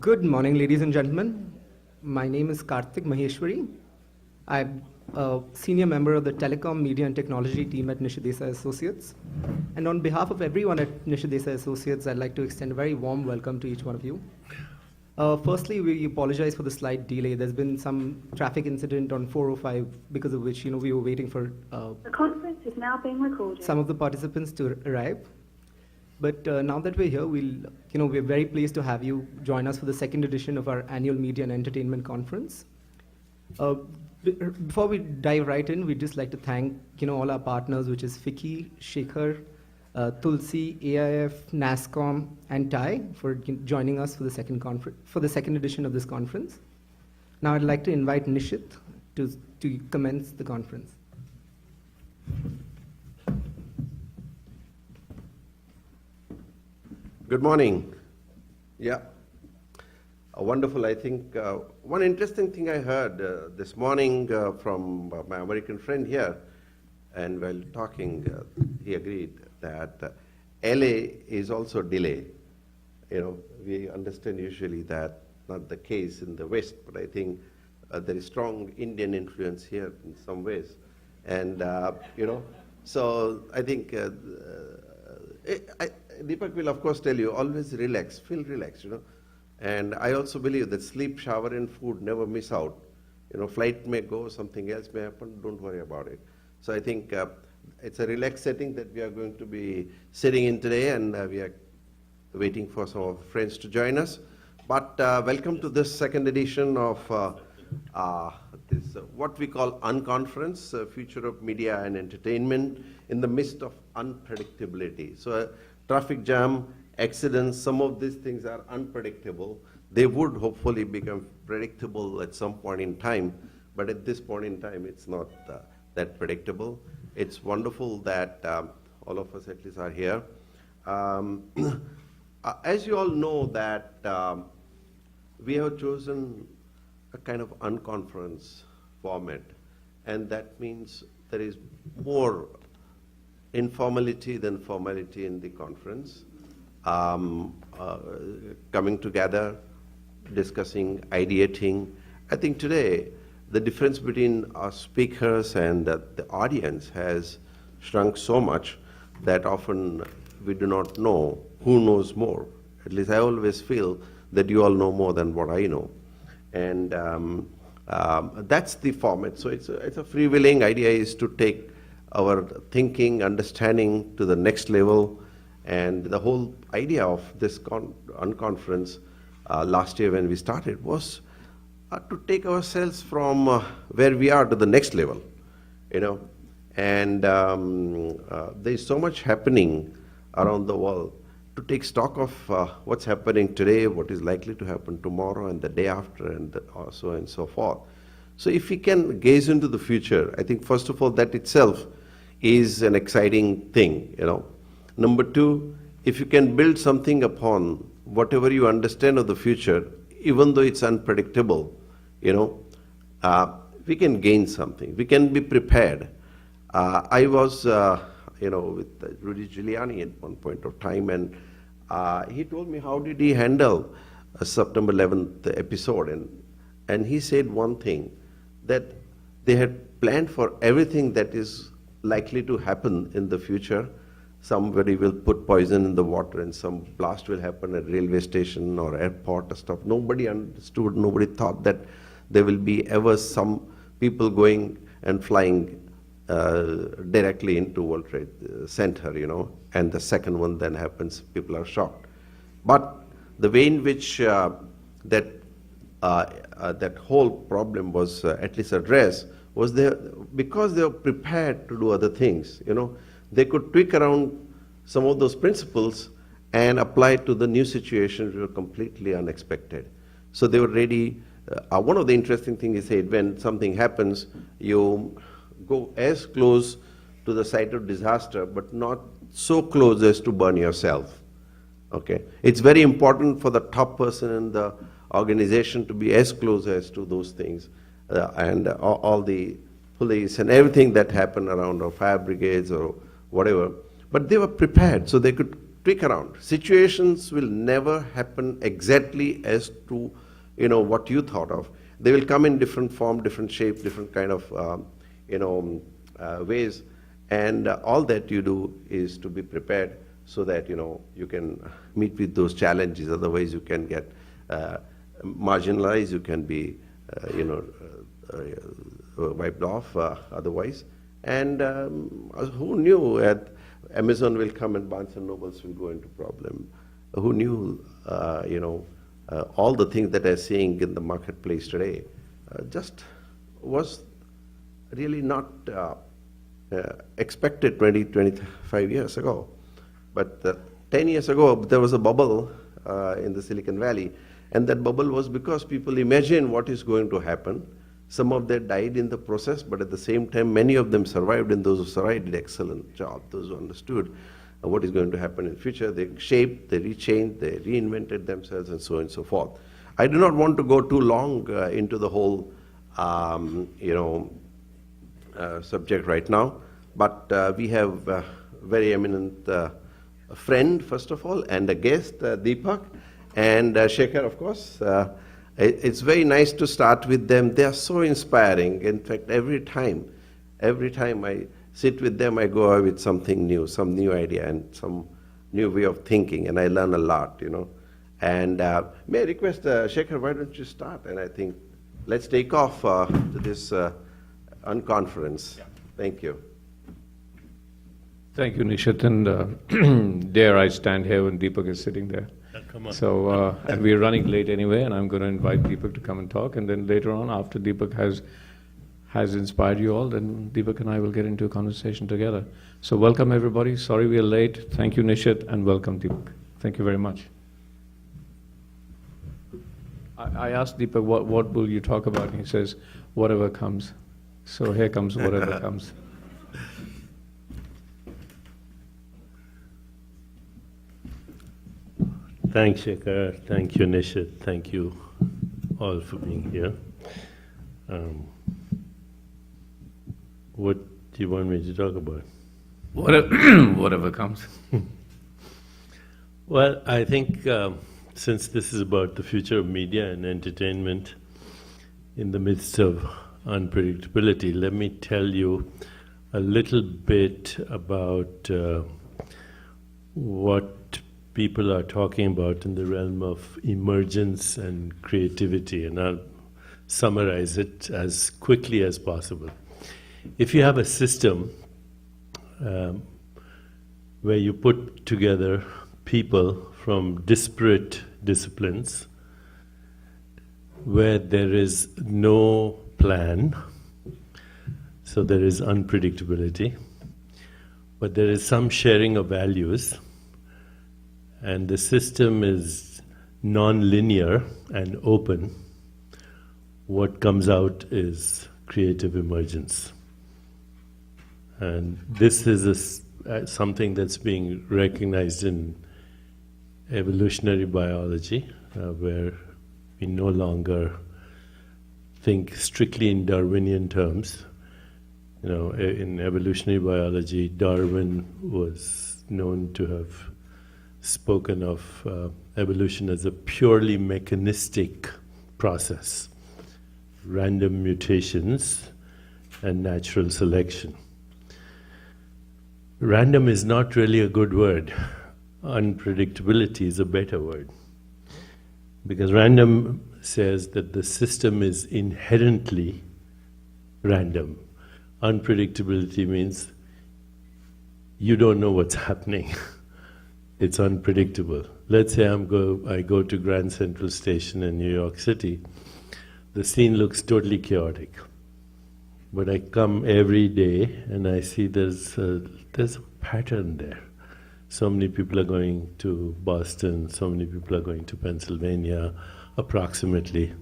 Good morning, ladies and gentlemen. My name is Karthik Maheshwari. I'm a senior member of the Telecom, Media and Technology team at Nishith Desai Associates. And on behalf of everyone at Nishith Desai Associates, I'd like to extend a very warm welcome to each one of you. Firstly, we apologize for the slight delay. There's been some traffic incident on 405 because of which we were waiting for the conference is now being recorded. Some of the participants to arrive. But now that we're here, we're very pleased to have you join us for the second edition of our annual Media and Entertainment Conference. Before we dive right in, we'd just like to thank all our partners, which is FICCI, Shekhar, Tulsi, AIF, NASCOM, and TAI for joining us for the second edition of this conference. Now I'd like to invite Nishith to commence the conference. Good morning. Yeah. Wonderful. I think one interesting thing I heard this morning from my American friend here, and while talking, he agreed that LA is also delay. We understand usually that not the case in the West, but I think there is strong Indian influence here in some ways. And, so I think Deepak will of course tell you, always relax, feel relaxed, And I also believe that sleep, shower and food never miss out. Flight may go, something else may happen, don't worry about it. So I think it's a relaxed setting that we are going to be sitting in today, and we are waiting for some of our friends to join us. But welcome to this second edition of this what we call Unconference, Future of Media and Entertainment in the midst of unpredictability. So traffic jam, accidents, some of these things are unpredictable. They would hopefully become predictable at some point in time, but at this point in time, it's not that predictable. It's wonderful that all of us at least are here. As you all know that we have chosen a kind of unconference format, and that means there is more informality than formality in the conference. Coming together, discussing, ideating. I think today, the difference between our speakers and the audience has shrunk so much that often we do not know who knows more. At least I always feel that you all know more than what I know. And that's the format. So it's a freewheeling. Idea is to take our thinking, understanding to the next level. And the whole idea of this unconference last year when we started was to take ourselves from where we are to the next level, And there's so much happening around the world to take stock of what's happening today, what is likely to happen tomorrow and the day after, and so on and so forth. So if we can gaze into the future, I think first of all that itself is an exciting thing, Number two, if you can build something upon whatever you understand of the future, even though it's unpredictable, we can gain something. We can be prepared. I was, with Rudy Giuliani at one point of time, and he told me how did he handle a September 11th episode, and he said one thing, that they had planned for everything that is likely to happen in the future. Somebody will put poison in the water and some blast will happen at railway station or airport or stuff. Nobody understood, nobody thought that there will be ever some people going and flying directly into World Trade Center, and the second one then happens, people are shocked. But the way in which that whole problem was at least addressed was because they were prepared to do other things, They could tweak around some of those principles and apply it to the new situations which were completely unexpected. So they were ready. One of the interesting things he said, when something happens, you go as close to the site of disaster, but not so close as to burn yourself. Okay? It's very important for the top person in the organization to be as close as to those things. And all the police and everything that happened around, or fire brigades or whatever. But they were prepared, so they could tweak around. Situations will never happen exactly as to what you thought of. They will come in different form, different shape, different kind of ways. And all that you do is to be prepared so that you can meet with those challenges. Otherwise, you can get marginalized. You can be wiped off otherwise. And who knew that Amazon will come and Barnes and Nobles will go into problem? Who knew all the things that are seeing in the marketplace today just was really not expected 25 years ago. But 10 years ago, there was a bubble in the Silicon Valley, and that bubble was because people imagined what is going to happen. Some of them died in the process, but at the same time, many of them survived, and those who survived did excellent job. Those who understood what is going to happen in the future, they shaped, they rechanged, they reinvented themselves, and so on and so forth. I do not want to go too long into the whole subject right now, but we have a very eminent friend, first of all, and a guest, Deepak, and Shekhar, of course. It's very nice to start with them. They are so inspiring. In fact, every time I sit with them, I go away with something new, some new idea and some new way of thinking, and I learn a lot, And may I request, Shekhar, why don't you start? And I think let's take off to this unconference. Yeah. Thank you. Thank you, Nishith, and dare I stand here when Deepak is sitting there. Come on. So, and we're running late anyway, and I'm going to invite Deepak to come and talk, and then later on, after Deepak has inspired you all, then Deepak and I will get into a conversation together. So welcome everybody, sorry we are late, thank you Nishith, and welcome Deepak. Thank you very much. I asked Deepak, what will you talk about? And he says, whatever comes. So here comes whatever comes. Thanks, Shekhar. Thank you, Nishith. Thank you all for being here. What do you want me to talk about? Whatever comes. Well, I think since this is about the future of media and entertainment in the midst of unpredictability, let me tell you a little bit about what people are talking about in the realm of emergence and creativity, and I'll summarize it as quickly as possible. If you have a system where you put together people from disparate disciplines, where there is no plan, so there is unpredictability, but there is some sharing of values, and the system is non-linear and open, what comes out is creative emergence. And this is something that's being recognized in evolutionary biology, where we no longer think strictly in Darwinian terms. In evolutionary biology, Darwin was known to have spoken of evolution as a purely mechanistic process, random mutations and natural selection. Random is not really a good word. Unpredictability is a better word. Because random says that the system is inherently random. Unpredictability means you don't know what's happening. It's unpredictable. Let's say I go to Grand Central Station in New York City. The scene looks totally chaotic. But I come every day and I see there's a pattern there. So many people are going to Boston, so many people are going to Pennsylvania, approximately.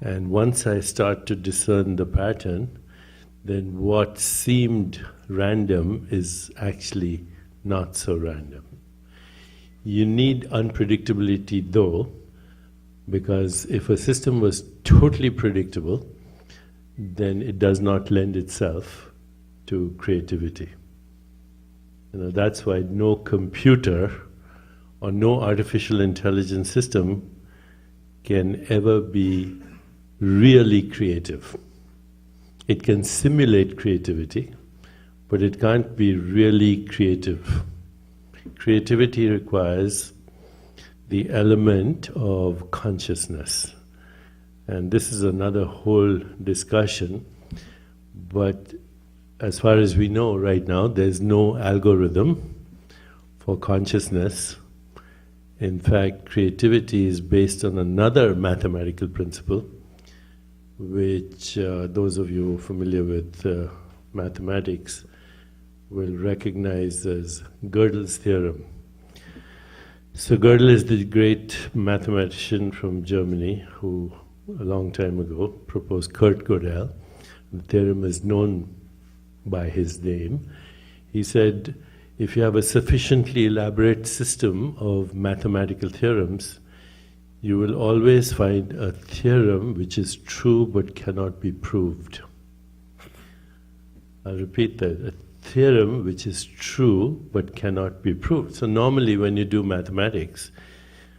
And once I start to discern the pattern, then what seemed random is actually not so random. You need unpredictability though, because if a system was totally predictable, then it does not lend itself to creativity. That's why no computer or no artificial intelligence system can ever be really creative. It can simulate creativity, but it can't be really creative. Creativity requires the element of consciousness. And this is another whole discussion, but as far as we know right now, there's no algorithm for consciousness. In fact, creativity is based on another mathematical principle, which those of you familiar with mathematics will recognize as Gödel's theorem. So Gödel is the great mathematician from Germany who, a long time ago, proposed Kurt Gödel. The theorem is known by his name. He said, if you have a sufficiently elaborate system of mathematical theorems, you will always find a theorem which is true but cannot be proved. I'll repeat that. A theorem which is true but cannot be proved. So normally when you do mathematics,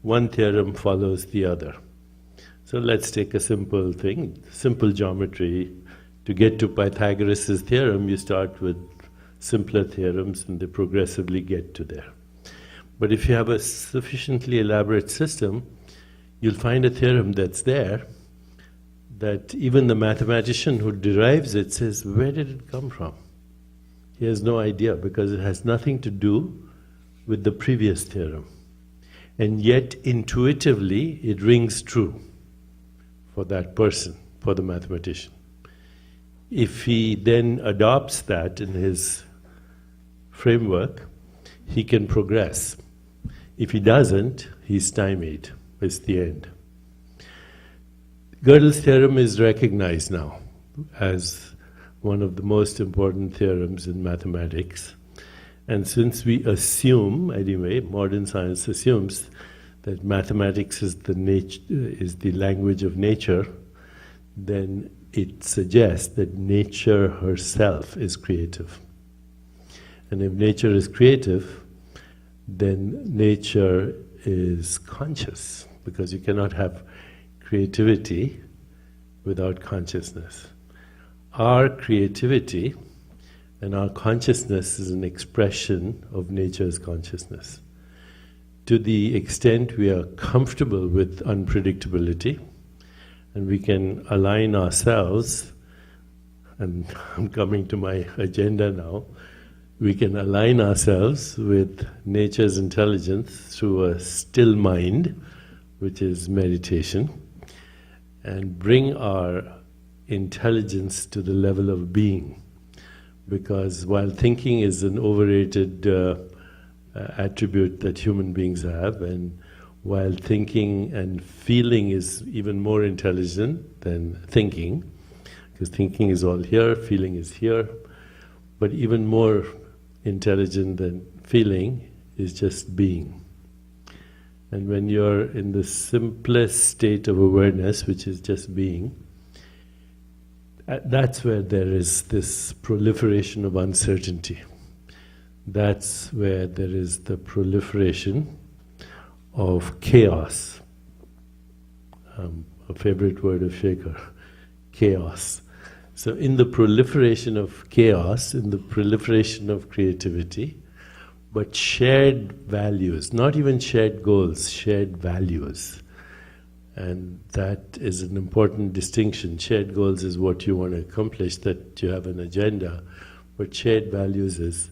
one theorem follows the other. So let's take a simple thing, simple geometry. To get to Pythagoras' theorem, you start with simpler theorems and they progressively get to there. But if you have a sufficiently elaborate system, you'll find a theorem that's there that even the mathematician who derives it says, where did it come from? He has no idea because it has nothing to do with the previous theorem. And yet intuitively it rings true for that person, for the mathematician. If he then adopts that in his framework, he can progress. If he doesn't, he's stymied. It's the end. Gödel's theorem is recognized now as one of the most important theorems in mathematics. And since we assume, anyway, modern science assumes that mathematics is the language of nature, then it suggests that nature herself is creative. And if nature is creative, then nature is conscious, because you cannot have creativity without consciousness. Our creativity and our consciousness is an expression of nature's consciousness. To the extent we are comfortable with unpredictability, and we can align ourselves, and I'm coming to my agenda now, we can align ourselves with nature's intelligence through a still mind, which is meditation, and bring our intelligence to the level of being. Because while thinking is an overrated attribute that human beings have, and while thinking and feeling is even more intelligent than thinking, because thinking is all here, feeling is here, but even more intelligent than feeling is just being. And when you're in the simplest state of awareness, which is just being, that's where there is this proliferation of uncertainty. That's where there is the proliferation of chaos. A favorite word of Shaker, chaos. So in the proliferation of chaos, in the proliferation of creativity, but shared values, not even shared goals, shared values. And that is an important distinction. Shared goals is what you want to accomplish, that you have an agenda. But shared values is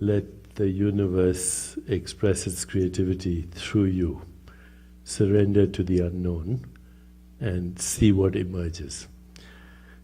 let the universe express its creativity through you. Surrender to the unknown and see what emerges.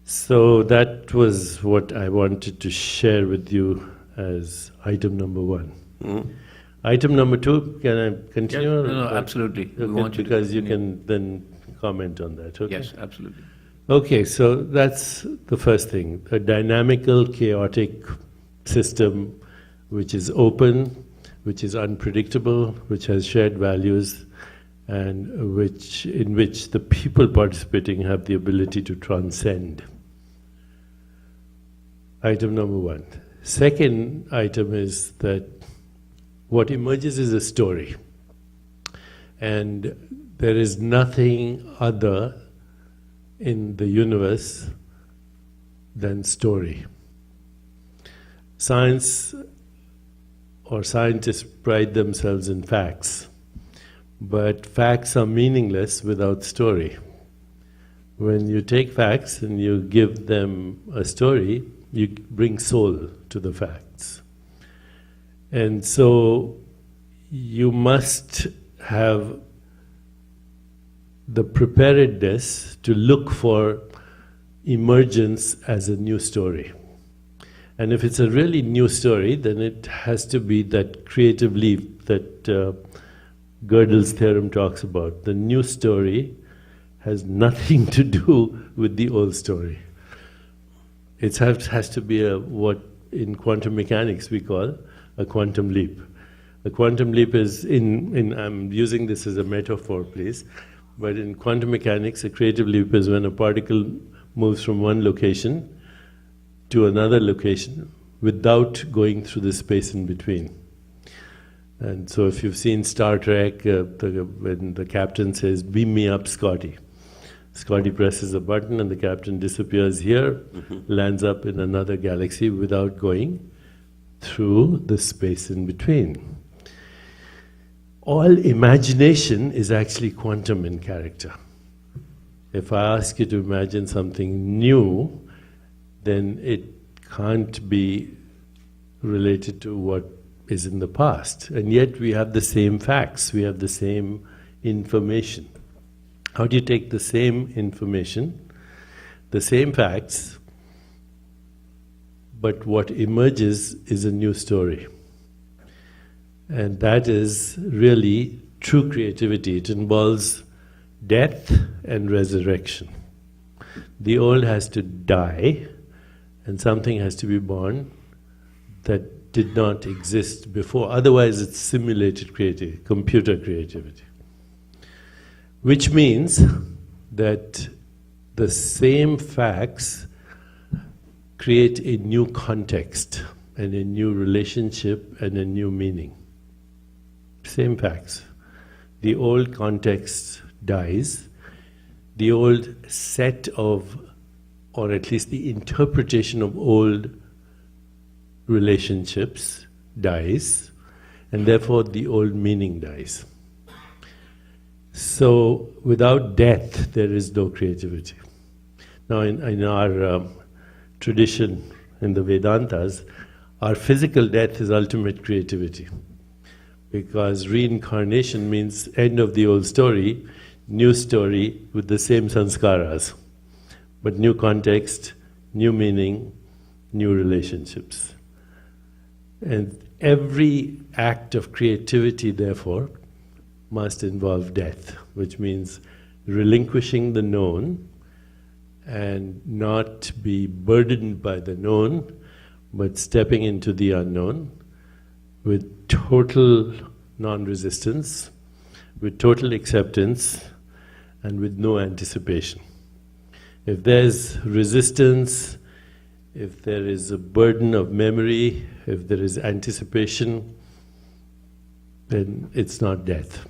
So that was what I wanted to share with you as item number one. Mm. Item number two, can I continue? Yeah, no, absolutely. We want you to because you continue. can then comment on that. Okay? Yes, absolutely. Okay, so that's the first thing. A dynamical, chaotic system which is open, which is unpredictable, which has shared values, and in which the people participating have the ability to transcend. Item number one. Second item is that what emerges is a story. And there is nothing other in the universe than story. Science or scientists pride themselves in facts, but facts are meaningless without story. When you take facts and you give them a story, you bring soul to the facts. And so you must have the preparedness to look for emergence as a new story. And if it's a really new story, then it has to be that creative leap that Gödel's theorem talks about. The new story has nothing to do with the old story. It has to be what in quantum mechanics we call a quantum leap. A quantum leap is, I'm using this as a metaphor, please, but in quantum mechanics, a creative leap is when a particle moves from one location to another location without going through the space in between. And so if you've seen Star Trek, when the captain says, "Beam me up, Scotty." Scotty presses a button and the captain disappears here, lands up in another galaxy without going through the space in between. All imagination is actually quantum in character. If I ask you to imagine something new, then it can't be related to what is in the past. And yet we have the same facts, we have the same information. How do you take the same information, the same facts, but what emerges is a new story? And that is really true creativity. It involves death and resurrection. The old has to die, and something has to be born that did not exist before. Otherwise, it's simulated creativity, computer creativity. Which means that the same facts create a new context and a new relationship and a new meaning. Same facts. The old context dies. The old set of, or at least the interpretation of old relationships dies, and therefore the old meaning dies. So without death, there is no creativity. Now in our tradition, in the Vedantas, our physical death is ultimate creativity. Because reincarnation means end of the old story, new story with the same sanskaras, but new context, new meaning, new relationships. And every act of creativity, therefore, must involve death, which means relinquishing the known and not be burdened by the known, but stepping into the unknown with total non-resistance, with total acceptance, and with no anticipation. If there's resistance, if there is a burden of memory, if there is anticipation, then it's not death.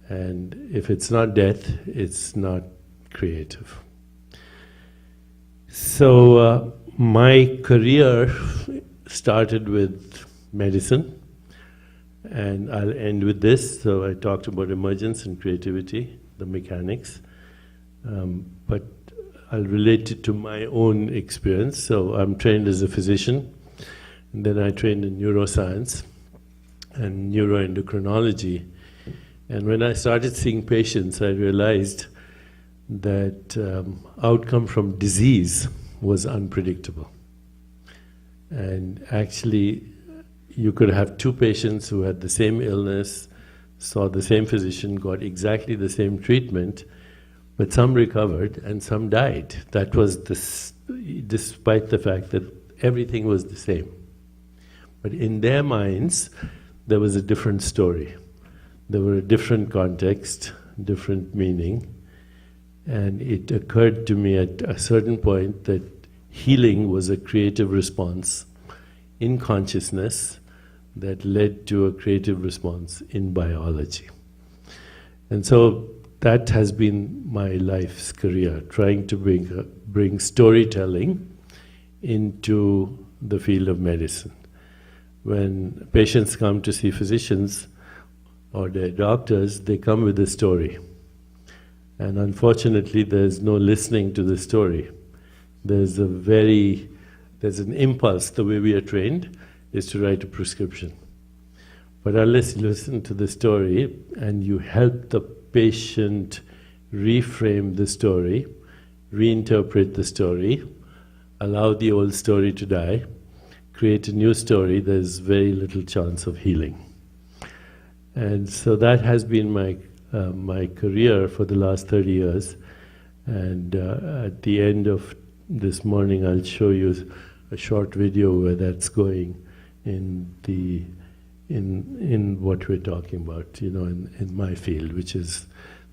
And if it's not death, it's not creative. So my career started with medicine, and I'll end with this. So I talked about emergence and creativity, the mechanics, but I'll relate it to my own experience. So I'm trained as a physician, and then I trained in neuroscience and neuroendocrinology. And when I started seeing patients, I realized that outcome from disease was unpredictable. And actually, you could have two patients who had the same illness, saw the same physician, got exactly the same treatment, but some recovered and some died. That was despite the fact that everything was the same. But in their minds, there was a different story. There were a different context, different meaning. And it occurred to me at a certain point that healing was a creative response in consciousness that led to a creative response in biology. And so that has been my life's career, trying to bring storytelling into the field of medicine. When patients come to see physicians or their doctors, they come with a story. And unfortunately, there's no listening to the story. There's an impulse, the way we are trained, is to write a prescription. But unless you listen to the story and you help the patient reframe the story, reinterpret the story, allow the old story to die, create a new story, there's very little chance of healing. And so that has been my career for the last 30 years. And at the end of this morning, I'll show you a short video where that's going in what we're talking about, in my field, which is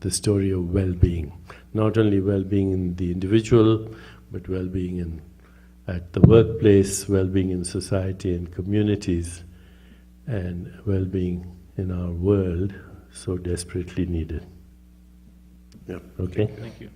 the story of well-being. Not only well-being in the individual, but well-being at the workplace, well-being in society and communities, and well-being in our world so desperately needed. Yeah. Okay? Thank you.